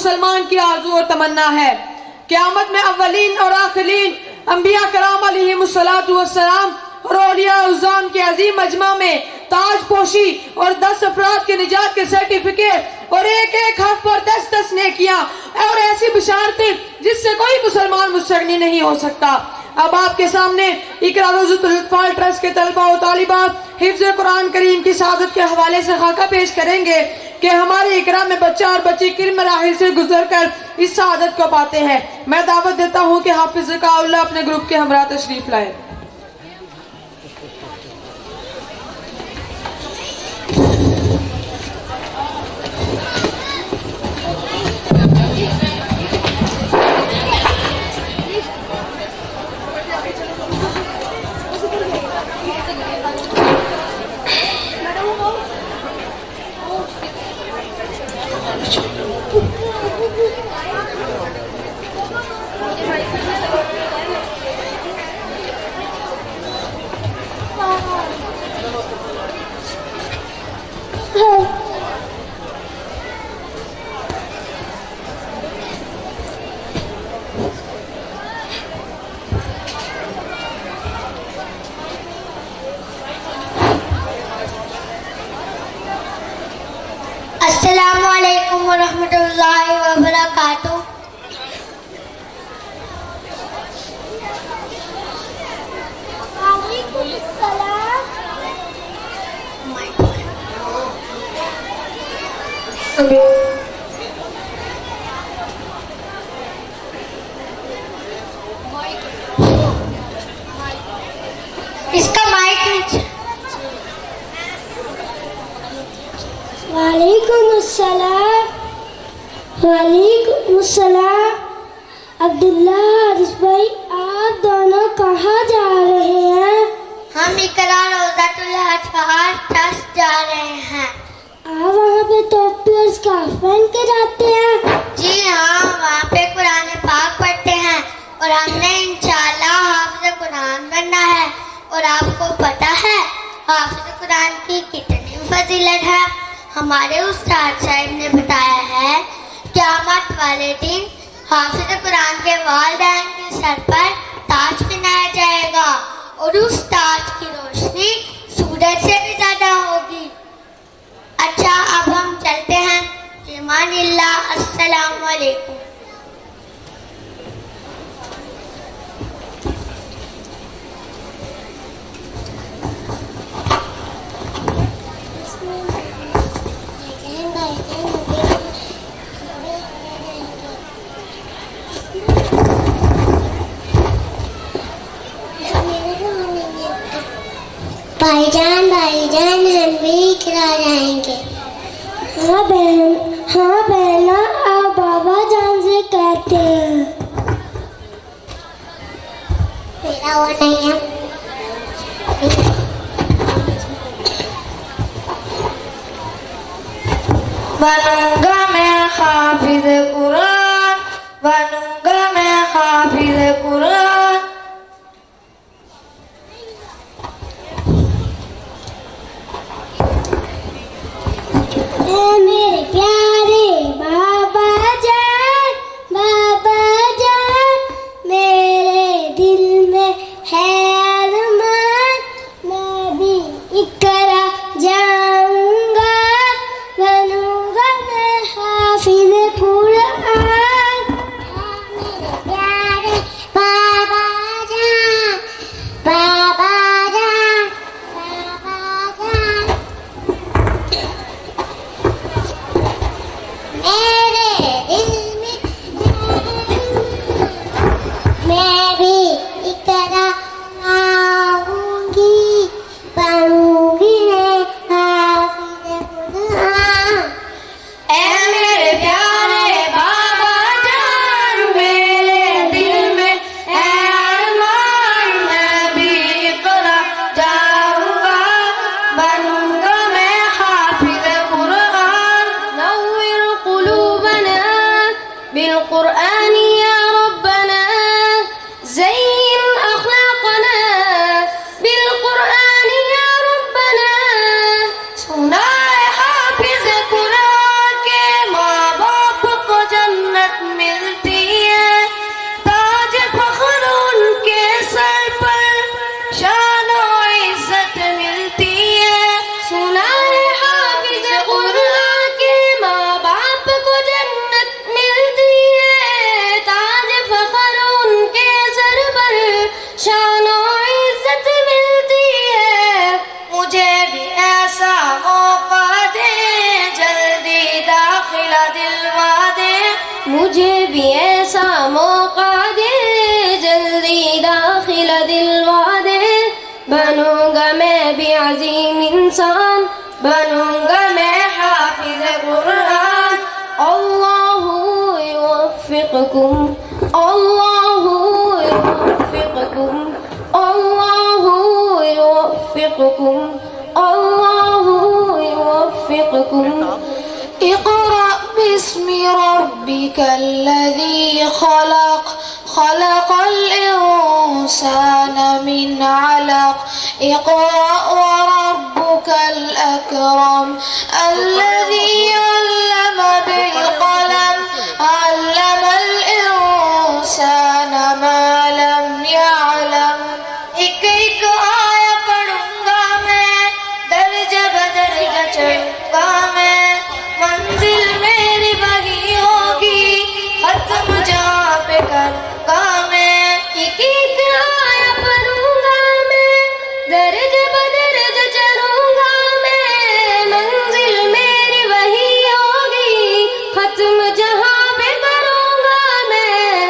मुसलमान की आरज़ू और तमन्ना है। क़यामत में अव्वलीन और आखिरीन अंबिया कराम अलैहिमुस्सलातु वस्सलाम और औलिया उज़्ज़ाम के अजीम मजमा में ताज पोशी और 10 अफराद के निजात के सर्टिफिकेट और एक एक हर्फ पर 10-10 नेकियां और ऐसी बिशारतें जिससे कोई मुसलमान मुस्तगनी नहीं हो सकता। अब आपके सामने इकरा रोज़तुल अतफाल ट्रस्ट के तलबा और तालिबात हिफ्ज़ कुरान करीम की सादत के हवाले से खाका पेश करेंगे कि हमारे इकरा में बच्चा और बच्ची किन मराहिल से गुजरकर इस सादत को पाते हैं। मैं दावत देता हूँ कि हाफिज़ ज़काउल्लाह अपने ग्रुप के हमरा तशरीफ लाए। अस्सलामु अलैकुम वरहमतुल्लाहि वबरकातुहू। इसका माइक नीचे। वालेकुम अस्सलाम। वालेकुम अस्सलाम। अब्दुल्ला हारिस भाई, आप दोनों कहाँ जा रहे हैं? हम इकरा रोज़तुल अतफाल ट्रस्ट जा रहे हैं। आप वहाँ पे टोपी और स्कार्फ पहन के जाते हैं? जी हाँ, वहाँ पे कुरान पाक पढ़ते हैं और हमने इंशाअल्लाह हाफ़िज़ कुरान बनना है। और आपको पता है हाफ़िज़ कुरान की कितनी फजीलत है? हमारे उस्ताद साहब ने बताया है क़यामत वाले दिन हाफ़िज़ कुरान के वालिदैन के सर पर ताज पहनाया जाएगा और उस ताज की रोशनी सूरज से भी ज्यादा होगी। अच्छा, अब हम चलते हैं। इमानिल्लाह, अस्सलाम वालेकुम। भाईजान हम भी इकरा जाएंगे। हाँ बहना, आप बाबा जान से कहते हैं। मेरा वो नहीं है। बनूंगा मैं हाफिज़ कुरान, बनूंगा मैं हाफिज़ कुरान। मेरे प्यारे बाबा जान, मेरे दिल में है अरमान, मैं भी इकरा जाऊंगा, बनूंगा मैं हाफिज़ कुरान। मेरे प्यारे बाबा जान, मुझे भी ऐसा मौका दे, जल्दी दाखिल दिलवा दे। बनूंगा मैं भी अजीम इंसान, बनूंगा मैं हाफिज कुरान। अल्लाहु युवफ्फिकुम, अल्लाहु युवफ्फिकुम, अल्लाहु युवफ्फिकुम, अल्लाहु युवफ्फिकुम। इक़रा बिस्मि रब्बिकल्लज़ी खलक़, खलक़ल इंसान मिन अलक़। इक़रा व रब्बुकल अकरम, अल्लज़ी अल्लम बिल क़लम, अल्लमल इंसान मा लम यअलम। एक एक आया पढ़ूंगा मैं, दर्जा बदर्जा चढ़ूंगा मैं। मंजिल मेरी वही होगी, खत्म जहाँ पे करूंगा मैं। एक एक आया पढ़ूंगा मैं, दर्जा बदर्जा चढ़ूंगा मैं। मंजिल मेरी वही होगी, खत्म जहाँ पे करूंगा मैं।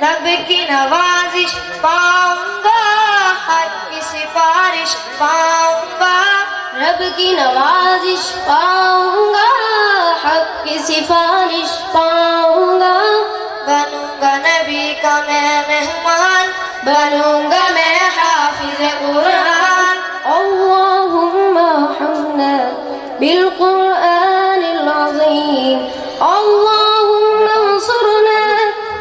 रब की नवाजिश पाऊंगा, हक की सिफारिश पाऊंगा। रब की नवाजिश पाऊंगा, हक की सिफारिश पाऊंगा। बनूंगा नबी का मैं मेहमान, बनूंगा मैं हाफिज कुरान। अल्लाहुम्मा हमना बिल कुरानिल अज़ीम, अल्लाहुम्मा अंसुरना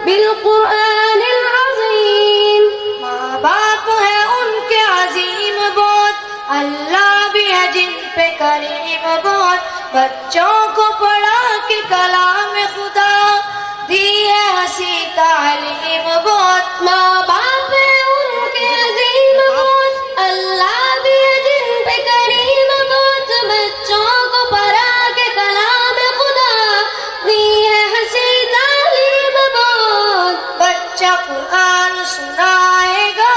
बिल कुरानिल अज़ीम। माँ बाप है उनके अजीम बहुत, अल्लाह भी है जिन पे करीम बहुत। बच्चों को पढ़ा के कलाम खुदा, दी है हंसी तालीम बहुत। माँ बाप है उनके अजीम बहुत, अल्लाह भी है जिन पे करीम बहुत। बच्चों को पढ़ा के कलाम खुदा, दी है हंसी तालीम बहुत। बच्चा कुरान सुनाएगा,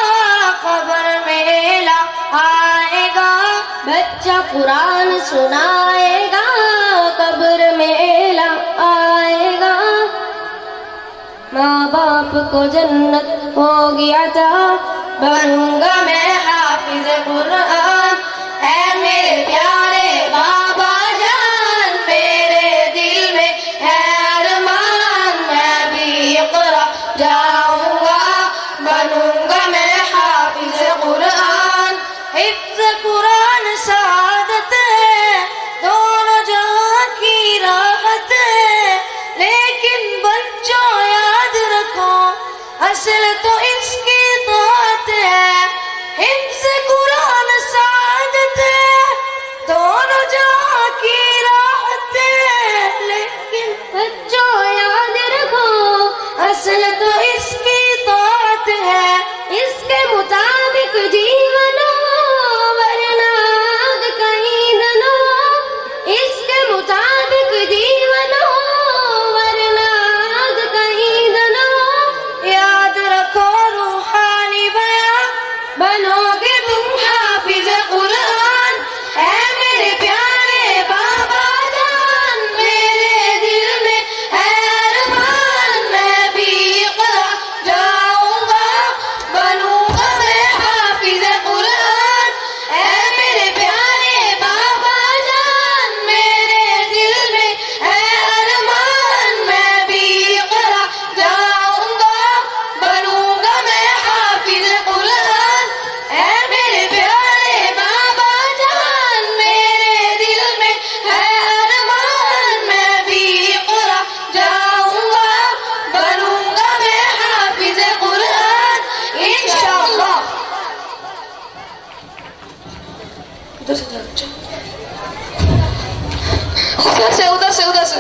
खबर मेला आएगा। बच्चा कुरान सुनाएगा, कब्र मेला आएगा। माँ बाप को जन्नत होगी अता, बनूंगा मैं हाफिज कुरान। ऐ मेरे प्यारे बाबा जान, मेरे दिल में है अरमान। मैं भी इक़रा जाऊंगा, बनूंगा मैं हाफिज कुरान। हिफ्ज़ कुरान सादत है, दोनों जहां की राहत है। लेकिन बच्चों याद रखो, असल तो इसकी तौत है। हिफ्ज़ कुरान सादत है, दोनों जहां की राहत है। लेकिन बच्चों याद रखो, असल तो इसकी तौत है। इसके मुताबिक जीवन इसके मुताबिक जीवन हो, वरना आग कहीं दनो। याद रखो रूहानी बयां, बनोगे तुम हाफिज कुरान। ऐ मेरे प्यारे बाबा जान, मेरे दिल में है अरमान। मैं भी इक़रा जाऊंगा, बनूंगा मैं हाफिज कुरान। ऐ मेरे प्यारे बाबा जान, मेरे दिल में है अरमान। मैं भी इक़रा जाऊंगा, बनूंगा मैं हाफिज कुरान। ऐ मेरे प्यारे बाबा जान, मेरे दिल में है अरमान। मैं भी इक़रा जाऊंगा, बनूंगा मैं हाफिज कुरान इंशाअल्लाह। उधर से उधर से उधर से